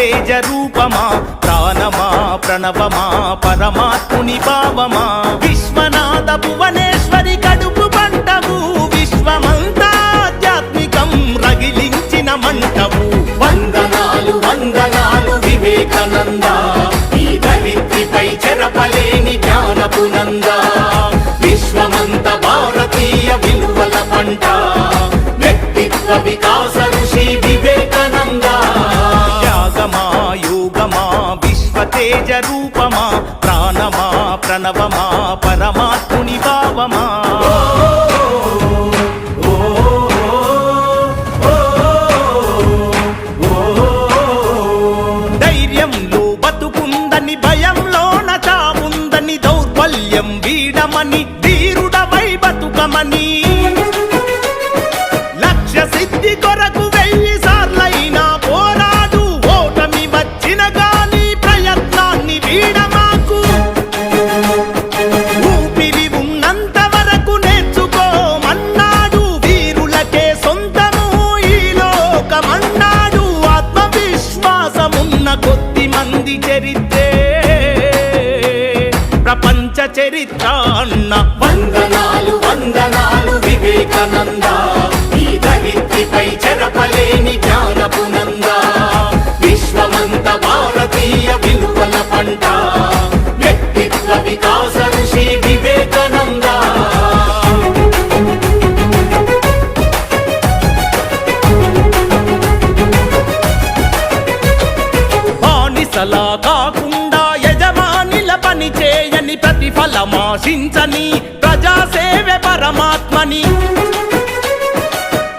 తేజ రూపమా ప్రాణమా ప్రణవమా పరమాత్ముని భావమా విశ్వనాథ భువనేశ్వరి కడుపు పంటవు విశ్వమంతా ఆధ్యాత్మికం రగిలించిన మంటవు వందనాలు వందనాలు వివేకానంద ఈ ధరిత్రిపై చెరపలేని జ్ఞానపు నంద విశ్వమంత భారతీయ విలువల పంట వ్యక్తిత్వ వికాస ఋషి వివేకానంద త్యాగమా యోగమా విశ్వ తేజ రూపమా ప్రాణమా ప్రణవమా పరమాత్ముని భావమా ధైర్యంలో బతుకుందని భయంలోన చావుందని దౌర్బల్యం వీడమని ధీరుడవై బతుకమని లక్ష్య సిద్ధి కొరకు 1000 సార్లైనా పోరాడు ఓటమి వచ్చిన గాని ప్రయత్నాన్ని వీడమాకు ఊపిరి ఉన్నంత వరకు నేర్చుకోమన్నాడు వీరులకే సొంతము ఈ లోకమన్నాడు ఆత్మవిశ్వాసమున్న కొద్ది మంది చరిత్రే ప్రపంచ చరిత్ర అన్న వందనాలు వందనాలు వివేకానంద ఈ ధరిత్రిపై చెరపలేని జ్ఞానపు నంద విశ్వమంత భారతీయ విలువల పంట వ్యక్తిత్వ వికాస ఋషి వివేకానంద బానిసలా కాకుండా యజమానిల పని చేయని ప్రతిఫలమాశించని ప్రజాసేవే పరమాత్మని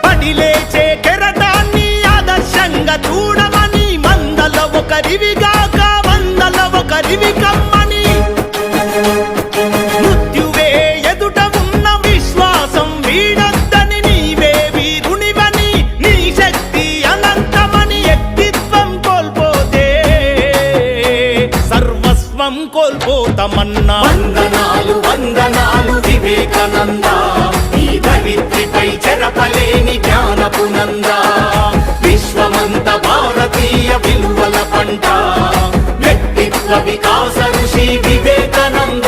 పడిలేచే కెరటాన్ని ఆదర్శంగా చూడమని మందల ఒకరివిగాక వందల ఒకరివి కమ్మని మృత్యువే ఎదుట ఉన్న విశ్వాసం వీడొద్దని నీవే వీరునివని నీ శక్తి అనంతమని వ్యక్తిత్వం కోల్పోతే సర్వస్వం కోల్పోతామన్నా వందనాలు వందనాలు వివేకానంద ఈ ధరిత్రిపై చెరపలేని జ్ఞానపు నంద విశ్వమంత భారతీయ విలువల పంట వ్యక్తిత్వ వికాస ఋషి వివేకానంద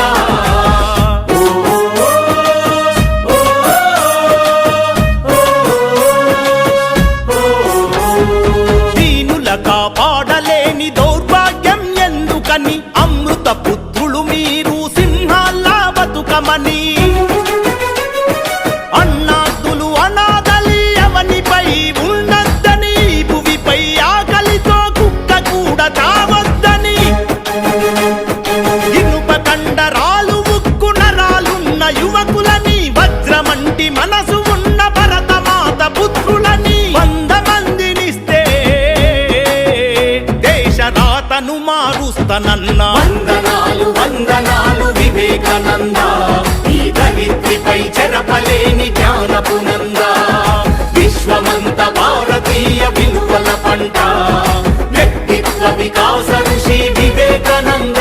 దీనుల కాపాడలేని దౌర్భాగ్యం ఎందుకని అమృత పుత్రులు మీరు సింహాల్లా బతుకమని అన్నార్థులు అనాథలి అవనిపై ఉండొద్దని భువిపై ఆకలితో కుక్క కూడా చావొద్దని ఇనుప కండరాలు ఉక్కు నరాలున్న యువకులని వజ్రమంటి మనసు ఉన్న భరతమాత పుత్రులని 100 మందినిస్తే దేశ రాతను మారుస్తానన్న వందనాలు వందనాలు వివేకానంద ఈ ధరిత్రిపై చెరపలేని జ్ఞానపు నంద విశ్వమంత భారతీయ విలువల పంట వ్యక్తిత్వ వికాస ఋషి వివేకానంద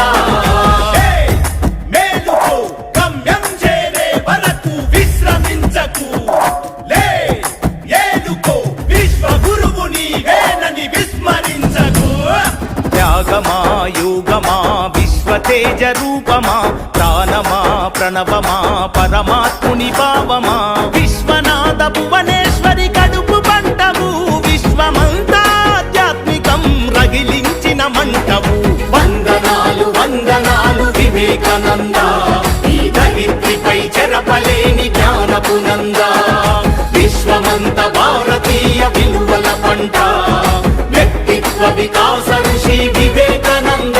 మేలుకో గమ్యం చేరే వరకు విశ్రమించకు లే ఏలుకో విశ్వ గురువు నీవేనని విస్మరించకు త్యాగమా యోగమా విశ్వ తేజ రూపమా ప్రాణమా ప్రణవమా పరమాత్ముని భావమా విశ్వనాథ భువనేశ్వరి కడుపు పంటవు విశ్వమంతా ఆధ్యాత్మికం రగిలించిన మంటవు వందనాలు వందనాలు వివేకానంద ఈ ధరిత్రిపై చెరపలేని జ్ఞానపు నంద విశ్వమంత భారతీయ విలువల పంట వ్యక్తిత్వ వికాస ఋషి వివేకానంద